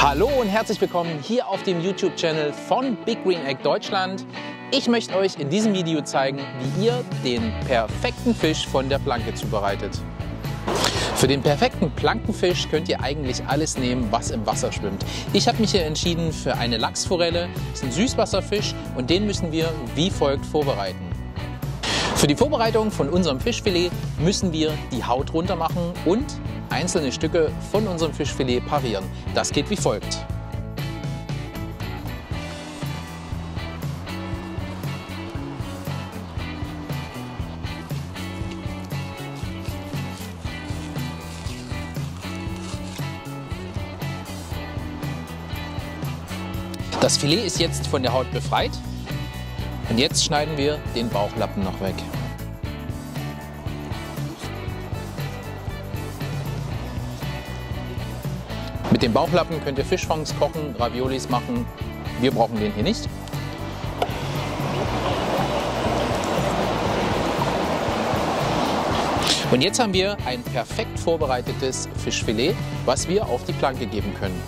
Hallo und herzlich willkommen hier auf dem YouTube-Channel von Big Green Egg Deutschland. Ich möchte euch in diesem Video zeigen, wie ihr den perfekten Fisch von der Planke zubereitet. Für den perfekten Plankenfisch könnt ihr eigentlich alles nehmen, was im Wasser schwimmt. Ich habe mich hier entschieden für eine Lachsforelle, das ist ein Süßwasserfisch und den müssen wir wie folgt vorbereiten. Für die Vorbereitung von unserem Fischfilet müssen wir die Haut runter machen und einzelne Stücke von unserem Fischfilet parieren. Das geht wie folgt. Das Filet ist jetzt von der Haut befreit und jetzt schneiden wir den Bauchlappen noch weg. Mit dem Bauchlappen könnt ihr Fischfonds kochen, Raviolis machen. Wir brauchen den hier nicht. Und jetzt haben wir ein perfekt vorbereitetes Fischfilet, was wir auf die Planke geben können.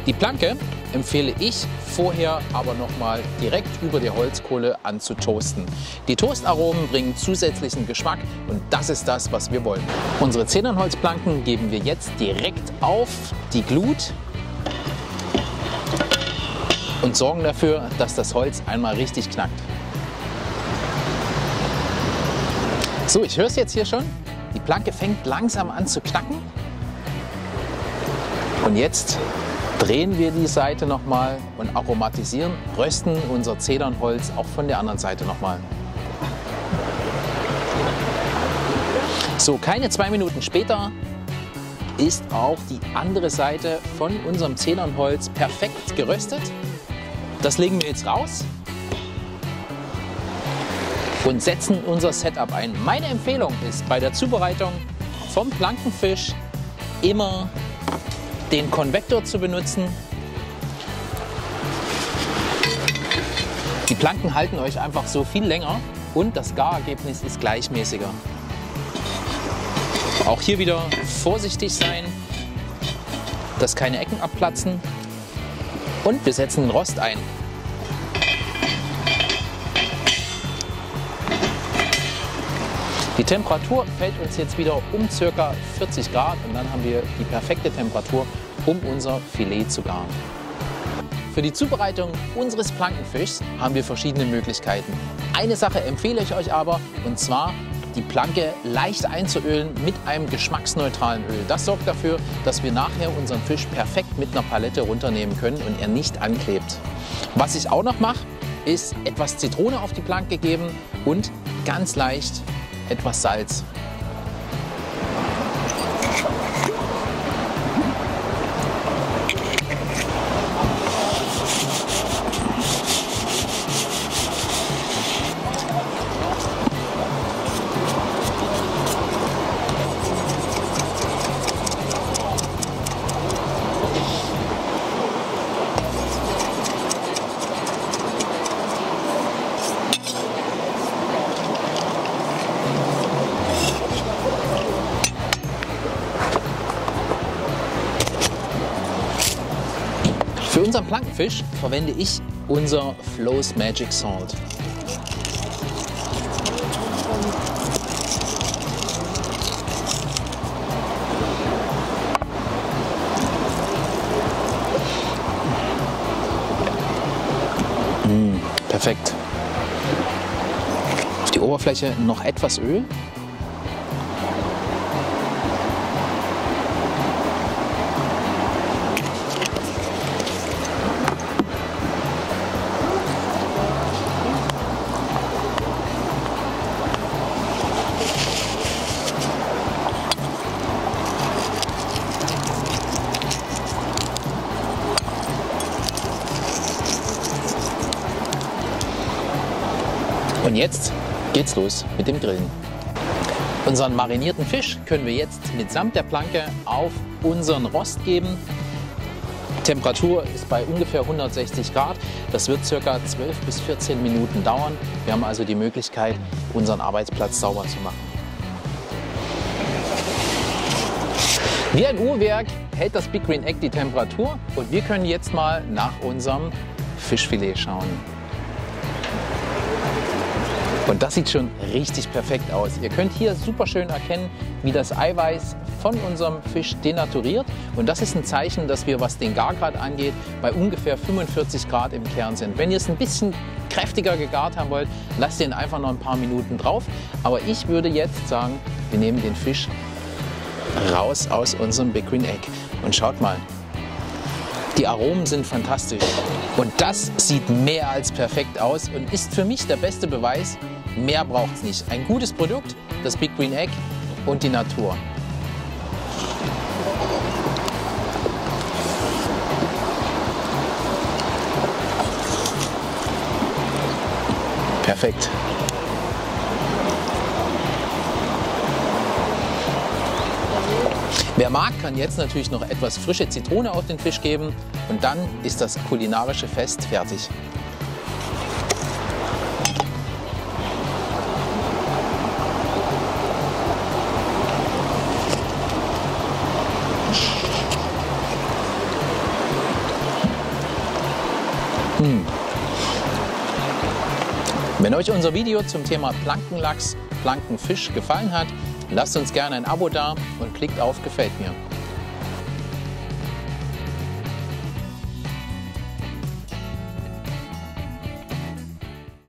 Die Planke empfehle ich vorher aber nochmal direkt über der Holzkohle anzutoasten. Die Toastaromen bringen zusätzlichen Geschmack und das ist das, was wir wollen. Unsere Zedernholzplanken geben wir jetzt direkt auf die Glut und sorgen dafür, dass das Holz einmal richtig knackt. So, ich höre es jetzt hier schon. Die Planke fängt langsam an zu knacken. Und jetzt drehen wir die Seite nochmal und aromatisieren, rösten unser Zedernholz auch von der anderen Seite nochmal. So, keine 2 Minuten später ist auch die andere Seite von unserem Zedernholz perfekt geröstet. Das legen wir jetzt raus und setzen unser Setup ein. Meine Empfehlung ist bei der Zubereitung vom Plankenfisch immer den Konvektor zu benutzen. Die Planken halten euch einfach so viel länger und das Garergebnis ist gleichmäßiger. Auch hier wieder vorsichtig sein, dass keine Ecken abplatzen und wir setzen den Rost ein. Die Temperatur fällt uns jetzt wieder um ca. 40 Grad und dann haben wir die perfekte Temperatur, um unser Filet zu garen. Für die Zubereitung unseres Plankenfischs haben wir verschiedene Möglichkeiten. Eine Sache empfehle ich euch aber, und zwar die Planke leicht einzuölen mit einem geschmacksneutralen Öl. Das sorgt dafür, dass wir nachher unseren Fisch perfekt mit einer Palette runternehmen können und er nicht anklebt. Was ich auch noch mache, ist etwas Zitrone auf die Planke geben und ganz leicht etwas Salz. Für unseren Plankenfisch verwende ich unser Flo's Magic Salt. Perfekt. Auf die Oberfläche noch etwas Öl. Und jetzt geht's los mit dem Grillen. Unseren marinierten Fisch können wir jetzt mitsamt der Planke auf unseren Rost geben. Temperatur ist bei ungefähr 160 Grad. Das wird ca. 12 bis 14 Minuten dauern. Wir haben also die Möglichkeit, unseren Arbeitsplatz sauber zu machen. Wie ein Uhrwerk hält das Big Green Egg die Temperatur und wir können jetzt mal nach unserem Fischfilet schauen. Und das sieht schon richtig perfekt aus. Ihr könnt hier super schön erkennen, wie das Eiweiß von unserem Fisch denaturiert. Und das ist ein Zeichen, dass wir, was den Gargrad angeht, bei ungefähr 45 Grad im Kern sind. Wenn ihr es ein bisschen kräftiger gegart haben wollt, lasst ihn einfach noch ein paar Minuten drauf. Aber ich würde jetzt sagen, wir nehmen den Fisch raus aus unserem Big Green Egg. Und schaut mal, die Aromen sind fantastisch. Und das sieht mehr als perfekt aus und ist für mich der beste Beweis, mehr braucht es nicht. Ein gutes Produkt, das Big Green Egg und die Natur. Perfekt. Wer mag, kann jetzt natürlich noch etwas frische Zitrone auf den Fisch geben und dann ist das kulinarische Fest fertig. Wenn euch unser Video zum Thema Plankenlachs, Plankenfisch gefallen hat, lasst uns gerne ein Abo da und klickt auf Gefällt mir.